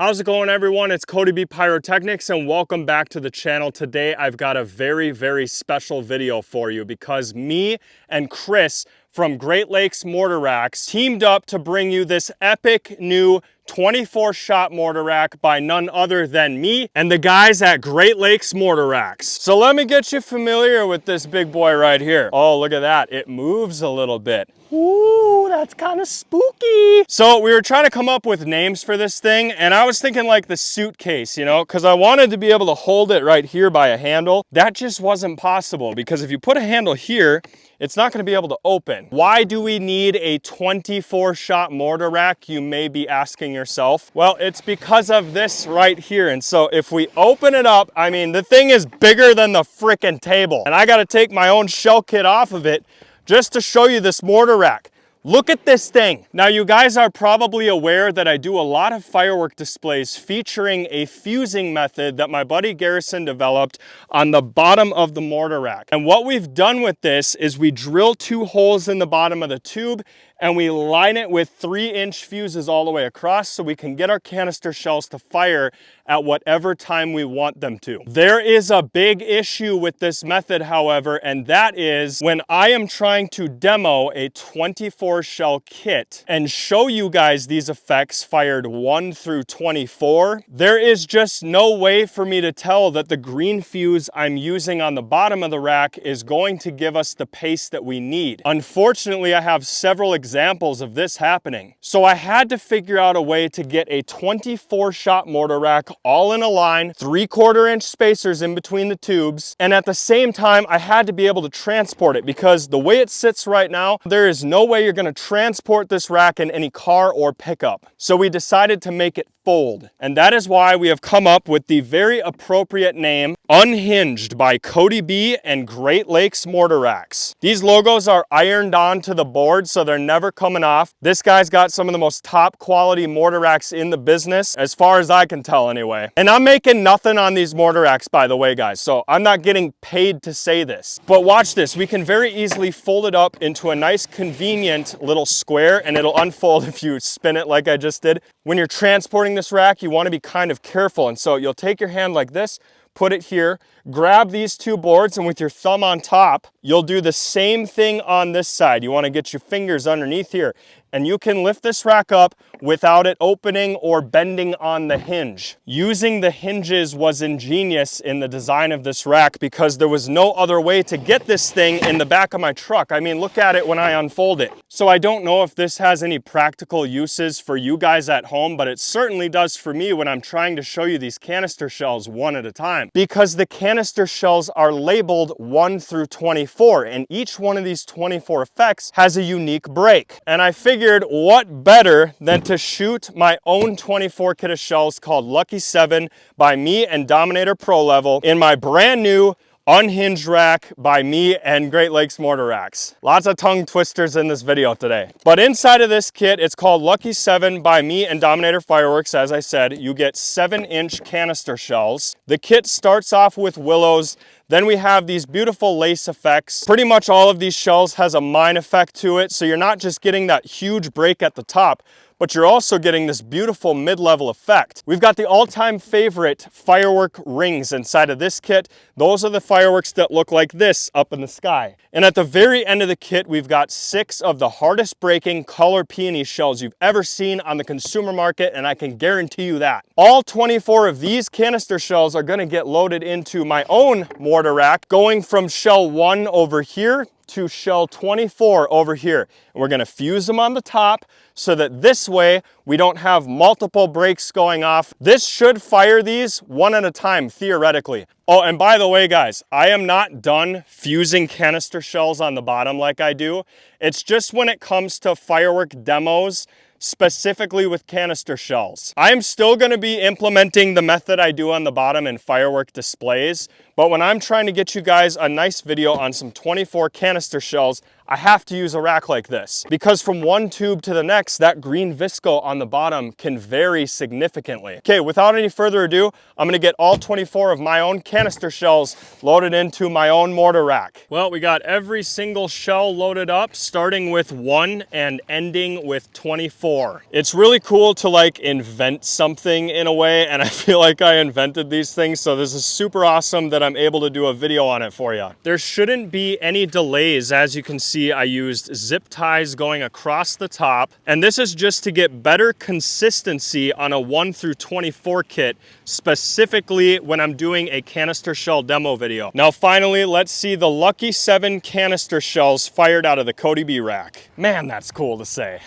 How's it going, everyone? It's CodyBPyrotechnics and welcome back to the channel. Today I've got a very special video for you because me and Chris from Great Lakes Mortar Racks teamed up to bring you this epic new 24-shot mortar rack by none other than me and the guys at Great Lakes Mortar Racks. So let me get you familiar with this big boy right here. Oh, look at that. It moves a little bit. Ooh, that's kind of spooky. So we were trying to come up with names for this thing, and I was thinking like the suitcase, you know, because I wanted to be able to hold it right here by a handle. That just wasn't possible because if you put a handle here, it's not going to be able to open. Why do we need a 24-shot mortar rack, you may be asking yourself? Well, it's because of this right here. And so if we open it up, I mean, the thing is bigger than the frickin' table. And I got to take my own shell kit off of it just to show you this mortar rack. Look at this thing. Now, you guys are probably aware that I do a lot of firework displays featuring a fusing method that my buddy Garrison developed on the bottom of the mortar rack. And what we've done with this is we drill 2 holes in the bottom of the tube and we line it with 3-inch fuses all the way across so we can get our canister shells to fire at whatever time we want them to. There is a big issue with this method, however, and that is when I am trying to demo a 24 shell kit and show you guys these effects fired 1 through 24, there is just no way for me to tell that the green fuse I'm using on the bottom of the rack is going to give us the pace that we need. Unfortunately, I have several examples of this happening. So I had to figure out a way to get a 24-shot mortar rack all in a line, 3/4 inch spacers in between the tubes, and at the same time I had to be able to transport it because the way it sits right now, there is no way you're going to transport this rack in any car or pickup. So we decided to make it fold, and that is why we have come up with the very appropriate name Unhinged by Cody B and Great Lakes Mortar Racks. These logos are ironed onto the board so they're never coming off. This guy's got some of the most top quality mortar racks in the business, as far as I can tell anyway. And I'm making nothing on these mortar racks, by the way, guys, so I'm not getting paid to say this. But watch this. We can very easily fold it up into a nice convenient little square, and it'll unfold if you spin it like I just did. When you're transporting this rack, you want to be kind of careful, and so you'll take your hand like this, put it here, grab these 2 boards, and with your thumb on top, you'll do the same thing on this side. You want to get your fingers underneath here, and you can lift this rack up without it opening or bending on the hinge. Using the hinges was ingenious in the design of this rack because there was no other way to get this thing in the back of my truck. I mean, look at it when I unfold it. So I don't know if this has any practical uses for you guys at home, but it certainly does for me when I'm trying to show you these canister shells one at a time, because the canister shells are labeled 1 through 24, and each one of these 24 effects has a unique break. And I figured what better than to shoot my own 24 kit of shells called Lucky 7 by me and Dominator Pro Level in my brand new Unhinged rack by me and Great Lakes Mortar Racks. Lots of tongue twisters in this video today. But inside of this kit, it's called Lucky 7 by me and Dominator Fireworks. As I said, you get 7-inch canister shells. The kit starts off with willows. Then we have these beautiful lace effects. Pretty much all of these shells has a mine effect to it, so you're not just getting that huge break at the top, but you're also getting this beautiful mid-level effect. We've got the all-time favorite firework rings inside of this kit. Those are the fireworks that look like this up in the sky. And at the very end of the kit, we've got 6 of the hardest breaking color peony shells you've ever seen on the consumer market, and I can guarantee you that. All 24 of these canister shells are gonna get loaded into my own mortar rack, going from shell 1 over here to shell 24 over here. And we're gonna fuse them on the top so that this way we don't have multiple breaks going off. This should fire these 1 at a time, theoretically. Oh, and by the way, guys, I am not done fusing canister shells on the bottom like I do. It's just when it comes to firework demos, specifically with canister shells. I'm still going to be implementing the method I do on the bottom in firework displays, but when I'm trying to get you guys a nice video on some 24 canister shells, I have to use a rack like this because from one tube to the next, that green visco on the bottom can vary significantly. Okay, without any further ado, I'm gonna get all 24 of my own canister shells loaded into my own mortar rack. Well, we got every single shell loaded up, starting with 1 and ending with 24. It's really cool to like invent something in a way, and I feel like I invented these things, so this is super awesome that I'm able to do a video on it for you. There shouldn't be any delays. As you can see, I used zip ties going across the top, and this is just to get better consistency on a 1 through 24 kit, specifically when I'm doing a canister shell demo video. Now finally, let's see the lucky 7 canister shells fired out of the CodyB rack. Man, that's cool to say.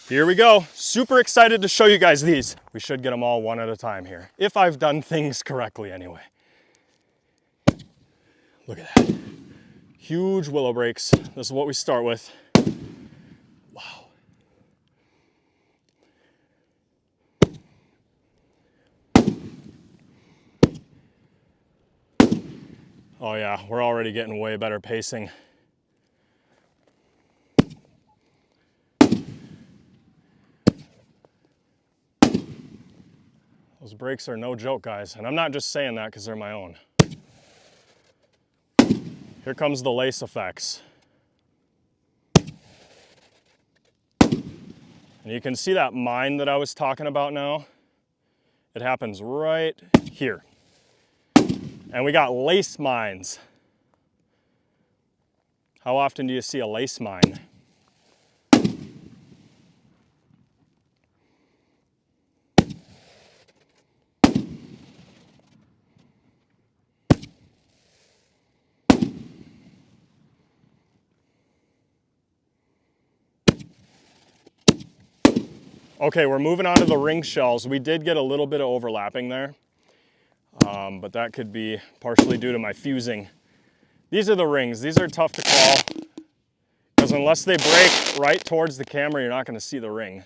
Here we go. Super excited to show you guys these. We should get them all one at a time here, if I've done things correctly anyway. Look at that. Huge willow brakes. This is what we start with. Wow. Oh yeah, we're already getting way better pacing. Those brakes are no joke, guys. And I'm not just saying that because they're my own. Here comes the lace effects. And you can see that mine that I was talking about now. It happens right here. And we got lace mines. How often do you see a lace mine? Okay, we're moving on to the ring shells. We did get a little bit of overlapping there, but that could be partially due to my fusing. These are the rings. These are tough to call because unless they break right towards the camera, you're not going to see the ring.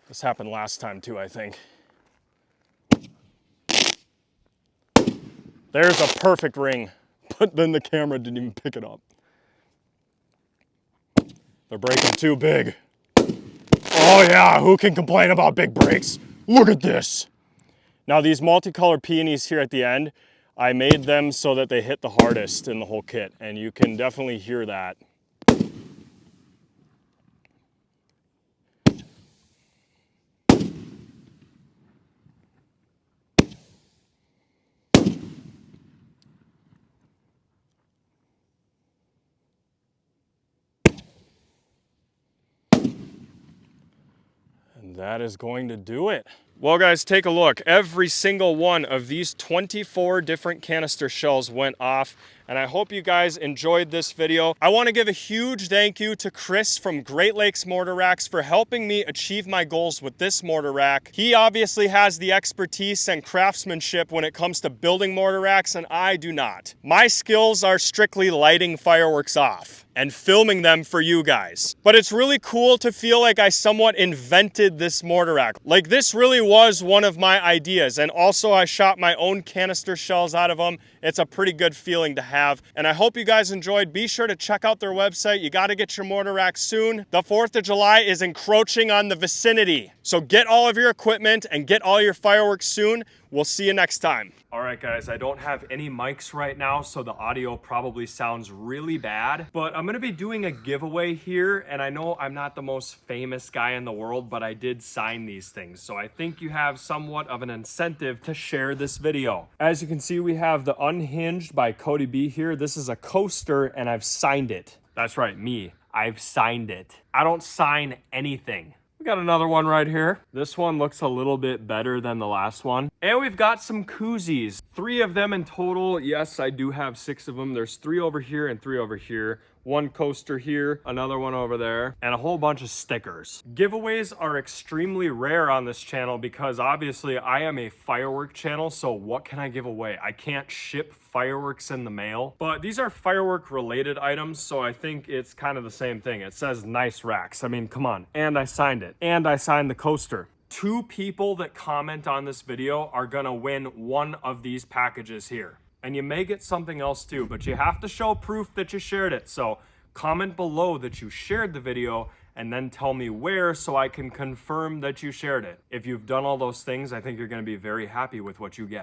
This happened last time too, I think. There's a perfect ring, but then the camera didn't even pick it up. They're breaking too big. Oh yeah, who can complain about big brakes? Look at this. Now these multicolored peonies here at the end, I made them so that they hit the hardest in the whole kit, and you can definitely hear that. And that is going to do it. Well guys, take a look. Every single one of these 24 different canister shells went off, and I hope you guys enjoyed this video. I want to give a huge thank you to Chris from Great Lakes Mortar Racks for helping me achieve my goals with this mortar rack. He obviously has the expertise and craftsmanship when it comes to building mortar racks, and I do not. My skills are strictly lighting fireworks off and filming them for you guys. But it's really cool to feel like I somewhat invented this mortar rack. Like, this really was one of my ideas, and also I shot my own canister shells out of them. It's a pretty good feeling to have, and I hope you guys enjoyed. Be sure to check out their website. You gotta get your mortar rack soon. The 4th of July is encroaching on the vicinity, so get all of your equipment and get all your fireworks soon. We'll see you next time. All right, guys, I don't have any mics right now, so the audio probably sounds really bad, but I'm gonna be doing a giveaway here, and I know I'm not the most famous guy in the world, but I did sign these things, so I think you have somewhat of an incentive to share this video. As you can see, we have the Unhinged by CodyB here. This is a coaster, and I've signed it. That's right, me. I've signed it. I don't sign anything. We got another one right here. This one looks a little bit better than the last one. And we've got some koozies. 3 of them in total. Yes, I do have 6 of them. There's 3 over here and 3 over here. 1 coaster here, another one over there, and a whole bunch of stickers. Giveaways are extremely rare on this channel because obviously I am a firework channel, so what can I give away? I can't ship fireworks in the mail, but these are firework related items, so I think it's kind of the same thing. It says nice racks. I mean, come on. And I signed it. And I signed the coaster. 2 people that comment on this video are gonna win one of these packages here. And you may get something else too, but you have to show proof that you shared it. So Comment below that you shared the video and then tell me where so I can confirm that you shared it. If you've done all those things, I think you're gonna be very happy with what you get.